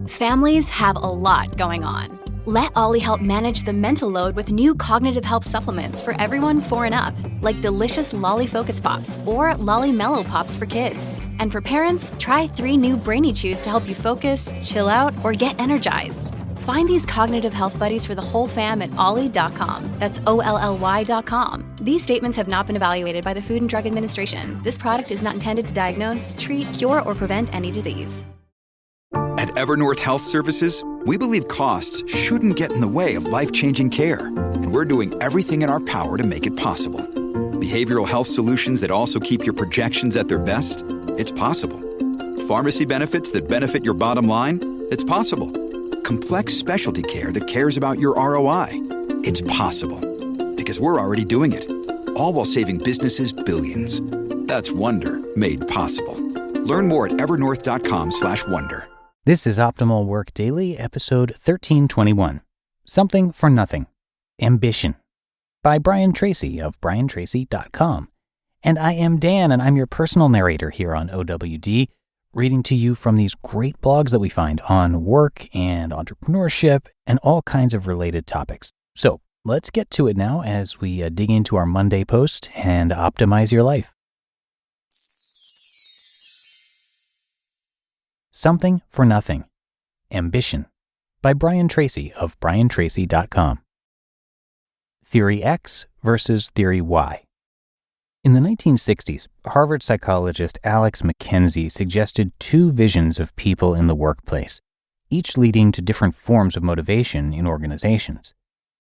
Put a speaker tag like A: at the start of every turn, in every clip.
A: Families have a lot going on. Let Ollie help manage the mental load with new cognitive help supplements for everyone 4 and up, like delicious Lolly Focus Pops or Lolly Mellow Pops for kids. And for parents, try 3 new Brainy Chews to help you focus, chill out, or get energized. Find these cognitive health buddies for the whole fam at ollie.com. That's OLLY.com. These statements have not been evaluated by the Food and Drug Administration. This product is not intended to diagnose, treat, cure, or prevent any disease.
B: At Evernorth Health Services, we believe costs shouldn't get in the way of life-changing care, and we're doing everything in our power to make it possible. Behavioral health solutions that also keep your projections at their best? It's possible. Pharmacy benefits that benefit your bottom line? It's possible. Complex specialty care that cares about your ROI? It's possible. Because we're already doing it. All while saving businesses billions. That's Wonder made possible. Learn more at evernorth.com/wonder.
C: This is Optimal Work Daily, episode 1321, Something for Nothing, Ambition, by Brian Tracy of briantracy.com. And I am Dan, and I'm your personal narrator here on OWD, reading to you from these great blogs that we find on work and entrepreneurship and all kinds of related topics. So let's get to it now as we dig into our Monday post and optimize your life. Something for Nothing, Ambition, by Brian Tracy of briantracy.com. Theory X versus Theory Y. In the 1960s, Harvard psychologist Alex McKenzie suggested 2 visions of people in the workplace, each leading to different forms of motivation in organizations.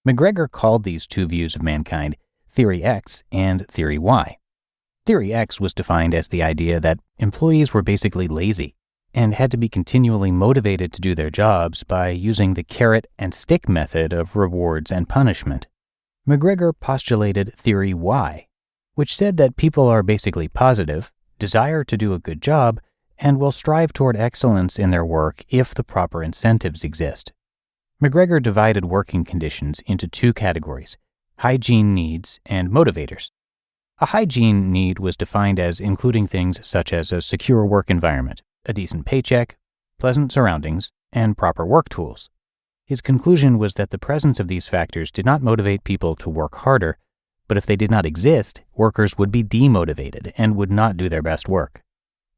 C: McGregor called these 2 views of mankind Theory X and Theory Y. Theory X was defined as the idea that employees were basically lazy and had to be continually motivated to do their jobs by using the carrot and stick method of rewards and punishment. McGregor postulated Theory Y, which said that people are basically positive, desire to do a good job, and will strive toward excellence in their work if the proper incentives exist. McGregor divided working conditions into 2 categories, hygiene needs and motivators. A hygiene need was defined as including things such as a secure work environment, a decent paycheck, pleasant surroundings, and proper work tools. His conclusion was that the presence of these factors did not motivate people to work harder, but if they did not exist, workers would be demotivated and would not do their best work.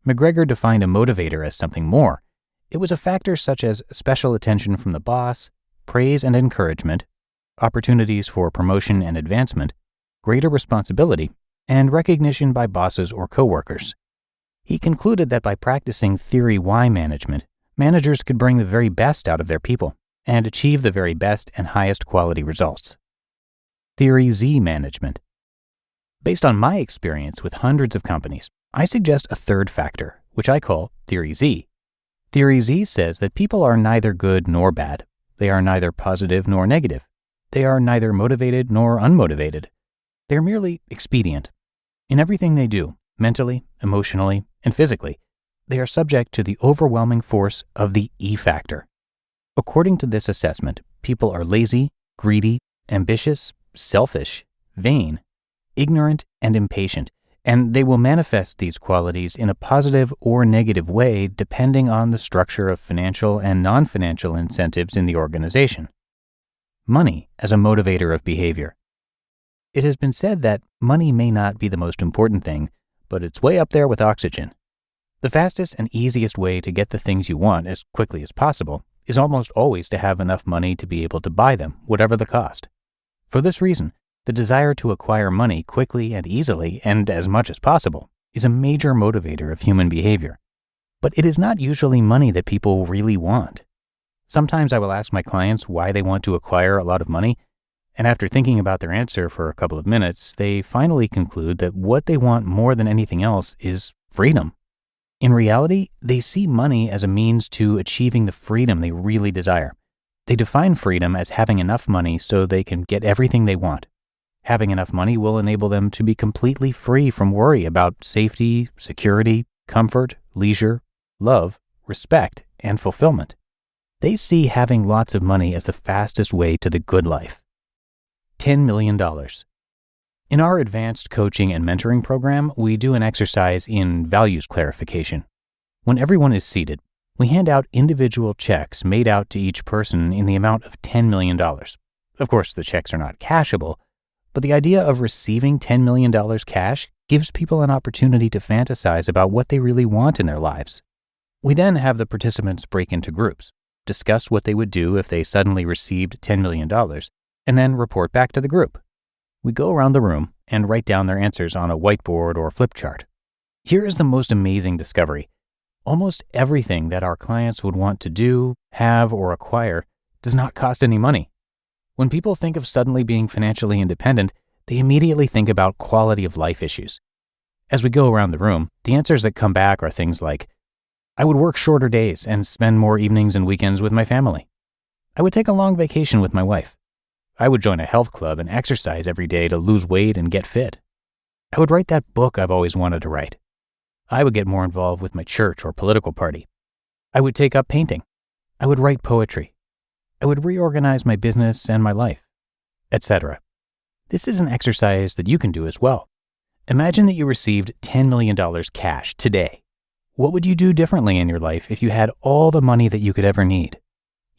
C: McGregor defined a motivator as something more. It was a factor such as special attention from the boss, praise and encouragement, opportunities for promotion and advancement, greater responsibility, and recognition by bosses or coworkers. He concluded that by practicing Theory Y management, managers could bring the very best out of their people and achieve the very best and highest quality results. Theory Z management. Based on my experience with hundreds of companies, I suggest a 3rd factor, which I call Theory Z. Theory Z says that people are neither good nor bad. They are neither positive nor negative. They are neither motivated nor unmotivated. They are merely expedient. In everything they do, mentally, emotionally, and physically, they are subject to the overwhelming force of the E factor. According to this assessment, people are lazy, greedy, ambitious, selfish, vain, ignorant, and impatient, and they will manifest these qualities in a positive or negative way depending on the structure of financial and non-financial incentives in the organization. Money as a motivator of behavior. It has been said that money may not be the most important thing, but it's way up there with oxygen. The fastest and easiest way to get the things you want as quickly as possible is almost always to have enough money to be able to buy them, whatever the cost. For this reason, the desire to acquire money quickly and easily and as much as possible is a major motivator of human behavior. But it is not usually money that people really want. Sometimes I will ask my clients why they want to acquire a lot of money, and after thinking about their answer for a couple of minutes, they finally conclude that what they want more than anything else is freedom. In reality, they see money as a means to achieving the freedom they really desire. They define freedom as having enough money so they can get everything they want. Having enough money will enable them to be completely free from worry about safety, security, comfort, leisure, love, respect, and fulfillment. They see having lots of money as the fastest way to the good life. $10 million. In our advanced coaching and mentoring program, we do an exercise in values clarification. When everyone is seated, We hand out individual checks made out to each person in the amount of $10 million. Of course, the checks are not cashable, but the idea of receiving $10 million cash gives people an opportunity to fantasize about what they really want in their lives. We then have the participants break into groups, discuss what they would do if they suddenly received $10 million, and then report back to the group. We go around the room and write down their answers on a whiteboard or flip chart. Here is the most amazing discovery. Almost everything that our clients would want to do, have, or acquire does not cost any money. When people think of suddenly being financially independent, they immediately think about quality of life issues. As we go around the room, the answers that come back are things like, I would work shorter days and spend more evenings and weekends with my family. I would take a long vacation with my wife. I would join a health club and exercise every day to lose weight and get fit. I would write that book I've always wanted to write. I would get more involved with my church or political party. I would take up painting. I would write poetry. I would reorganize my business and my life, etc. This is an exercise that you can do as well. Imagine that you received $10 million cash today. What would you do differently in your life if you had all the money that you could ever need?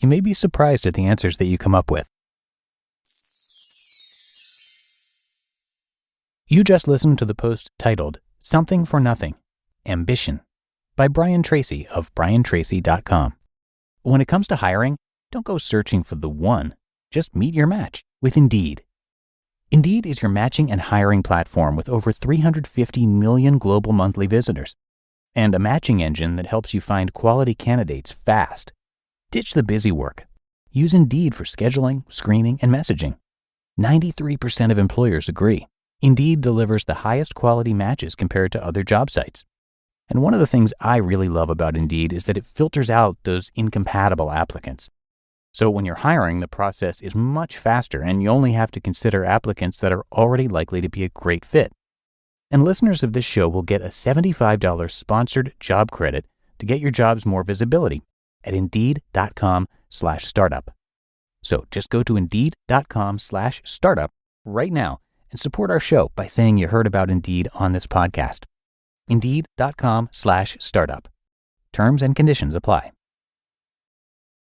C: You may be surprised at the answers that you come up with. You just listened to the post titled, Something for Nothing, Ambition, by Brian Tracy of briantracy.com. When it comes to hiring, don't go searching for the one. Just meet your match with Indeed. Indeed is your matching and hiring platform with over 350 million global monthly visitors, and a matching engine that helps you find quality candidates fast. Ditch the busy work. Use Indeed for scheduling, screening, and messaging. 93% of employers agree. Indeed delivers the highest quality matches compared to other job sites. And one of the things I really love about Indeed is that it filters out those incompatible applicants. So when you're hiring, the process is much faster and you only have to consider applicants that are already likely to be a great fit. And listeners of this show will get a $75 sponsored job credit to get your jobs more visibility at Indeed.com/startup. So just go to Indeed.com/startup right now and support our show by saying you heard about Indeed on this podcast. Indeed.com/startup. Terms and conditions apply.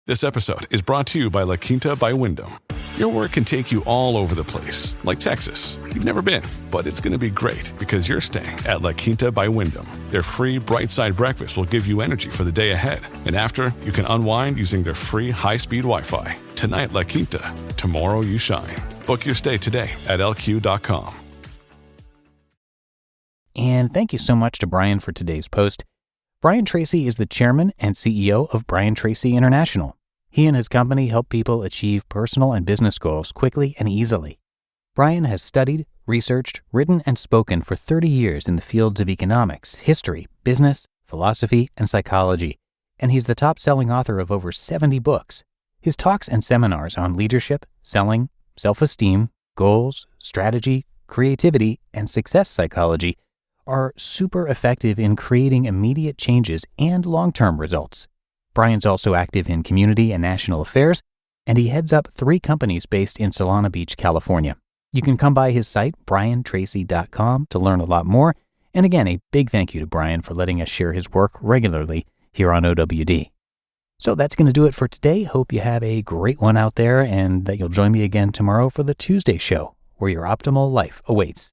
D: This episode is brought to you by La Quinta by Wyndham. Your work can take you all over the place, like Texas. You've never been, but it's going to be great because you're staying at La Quinta by Wyndham. Their free Bright Side breakfast will give you energy for the day ahead. And after, you can unwind using their free high-speed Wi-Fi. Tonight, La Quinta. Tomorrow, you shine. Book your stay today at LQ.com.
C: And thank you so much to Brian for today's post. Brian Tracy is the chairman and CEO of Brian Tracy International. He and his company help people achieve personal and business goals quickly and easily. Brian has studied, researched, written, and spoken for 30 years in the fields of economics, history, business, philosophy, and psychology, and he's the top-selling author of over 70 books. His talks and seminars on leadership, selling, self-esteem, goals, strategy, creativity, and success psychology are super effective in creating immediate changes and long-term results. Brian's also active in community and national affairs, and he heads up 3 companies based in Solana Beach, California. You can come by his site, briantracy.com, to learn a lot more. And again, a big thank you to Brian for letting us share his work regularly here on OWD. So that's going to do it for today. Hope you have a great one out there and that you'll join me again tomorrow for the Tuesday show, where your optimal life awaits.